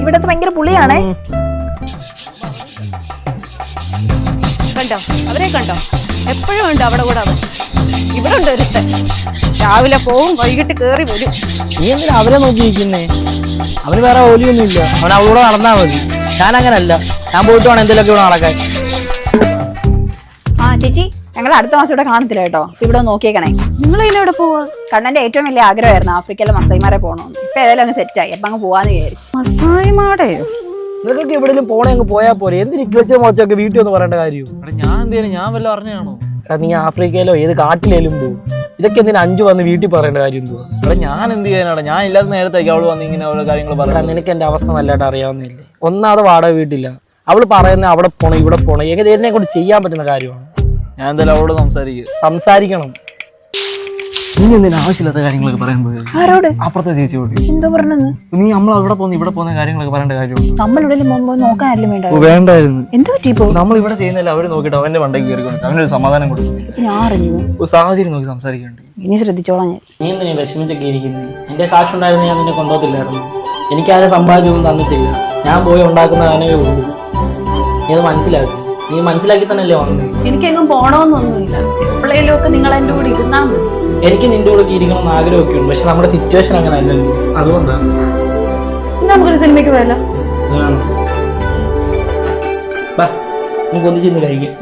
ഇവിടത്തെ ഭയങ്കര പുളിയാണേ. കണ്ടോ അവരെ കണ്ടോ? എപ്പോഴും ഉണ്ട് അവിടെ കൂടെ അവൻ. ഇവിടെ ഉണ്ട് ഒരുത്തൻ, രാവിലെ പോവും വൈകിട്ട് കേറി വരും. നീ എന്തിനാ അവരെ നോക്കിയിരിക്കുന്നേ? അവന് വേറെ ജോലിയൊന്നും ഇല്ല, അവൻ അവളോട് നടന്നാ മതി. ഞാൻ അങ്ങനല്ല, ഞാൻ പോയിട്ട് വേണം എന്തെങ്കിലുമൊക്കെ ഇവിടെ നടക്കാൻ. ആ ചേച്ചി, ഞങ്ങൾ അടുത്ത മാസം ഇവിടെ കാണത്തില്ല കേട്ടോ. ഇവിടെ നോക്കിയേക്കണേ. നിങ്ങൾ ഇതിനെ ഇവിടെ പോവാ? കണ്ണന്റെ ഏറ്റവും വലിയ ആഗ്രഹമായിരുന്നു ആഫ്രിക്കയിലെ മസൈമാരെ പോകണമെന്ന്. ഇപ്പൊ ഏതായാലും അങ്ങ് സെറ്റായി. അപ്പൊ അങ്ങ് പോവാന്ന് വിചാരിച്ചു. മസായിമാടെയോ? നിനക്കൊക്കെ എവിടെയെങ്കിലും പോണേ അങ്ങ് പോയാൽ പോലെ. എന്തിനു കിളിച്ച മോച്ചൊക്കെ വീട്ടിൽ ഒന്ന് പറയേണ്ട കാര്യം? ഞാൻ എന്തേലും ഞാൻ വല്ല അറിഞ്ഞാണോ? നീ ആഫ്രിക്കയിലോ ഏത് കാട്ടിലേലും പോകും. ഇതൊക്കെ എന്തിനാ 5 വന്ന് വീട്ടിൽ പറയേണ്ട കാര്യം എന്തുവാ? ഞാൻ എന്ത് ചെയ്യാനാണ്? ഞാൻ ഇല്ലാത്ത നേരത്തേക്ക് അവള് വന്ന് ഇങ്ങനെ ഓരോ കാര്യങ്ങൾ പറയാം. നിനക്ക് എന്റെ അവസ്ഥ നല്ലതായിട്ട് അറിയാവുന്നില്ലേ? ഒന്നാമത് വാടക വീട്ടില്ല. അവള് പറയുന്ന അവിടെ പോണം ഇവിടെ പോണം. ഏകദേശം കൊണ്ട് ചെയ്യാൻ പറ്റുന്ന കാര്യമാണ്. ഞാൻ എന്തായാലും അവളോട് സംസാരിക്കണം. നീ എന്തിനാ ആവശ്യമില്ലാത്ത കാര്യങ്ങളൊക്കെ പറയുന്നത്? ആരോട്? അപ്പുറത്തെ ചേച്ചിയോട്. എന്താ പറഞ്ഞത്? നീ നമ്മൾ അവിടെ പോകുന്ന ഇവിടെ പോകുന്ന കാര്യങ്ങളൊക്കെ പറയേണ്ട കാര്യമുണ്ട്. നമ്മൾ ഇവിടെ നോക്കാനല്ലേ വേണ്ട? വേണ്ടായിരുന്നു. എന്താ പറ്റിപ്പോ? നമ്മൾ ഇവിടെ ചെയ്യുന്നില്ല, അവര് നോക്കിയിട്ട് അവന്റെ മണ്ടയ്ക്ക് കയറിക്കൊണ്ട് അവനൊരു സമാധാനം കൊടുക്കും. ഞാൻ അറിഞ്ഞു. ഒരു സാഹചര്യം നോക്കി സംസാരിക്കണ്ടേ? ഇനി ശ്രദ്ധിച്ചോളാം ഞാൻ. നീ എന്തിനാ വിഷമിച്ചൊക്കെ ഇരിക്കുന്നത്? എന്റെ കാശുണ്ടായിരുന്നു ഞാൻ നിന്നെ കൊണ്ടുപോകത്തില്ലായിരുന്നു. എനിക്കാരും സമ്പാദിച്ചൊന്നും തന്നിട്ടില്ല. ഞാൻ പോയി ഉണ്ടാക്കുന്ന കാനവേ ഉള്ളൂ. നീ അത് മനസ്സിലാക്കി. നീ മനസ്സിലാക്കി തന്നെയല്ലേ വന്നത്. എനിക്കെങ്ങും പോണോന്നൊന്നുമില്ല. എപ്പോഴേലും ഒക്കെ നിങ്ങൾ എന്റെ കൂടെ ഇരുന്നാ മതി. എനിക്ക് നിന്റെ കൂടെ ഇരിക്കണം എന്ന് ആഗ്രഹമൊക്കെ ഉണ്ട്. പക്ഷെ നമ്മുടെ സിറ്റുവേഷൻ അങ്ങനെ അല്ലല്ലോ. അതുകൊണ്ടാണ്. നമുക്കൊരു സിനിമയ്ക്ക് പോയല്ലോ. നീ ഒന്നിച്ചിരുന്ന് കഴിക്കും.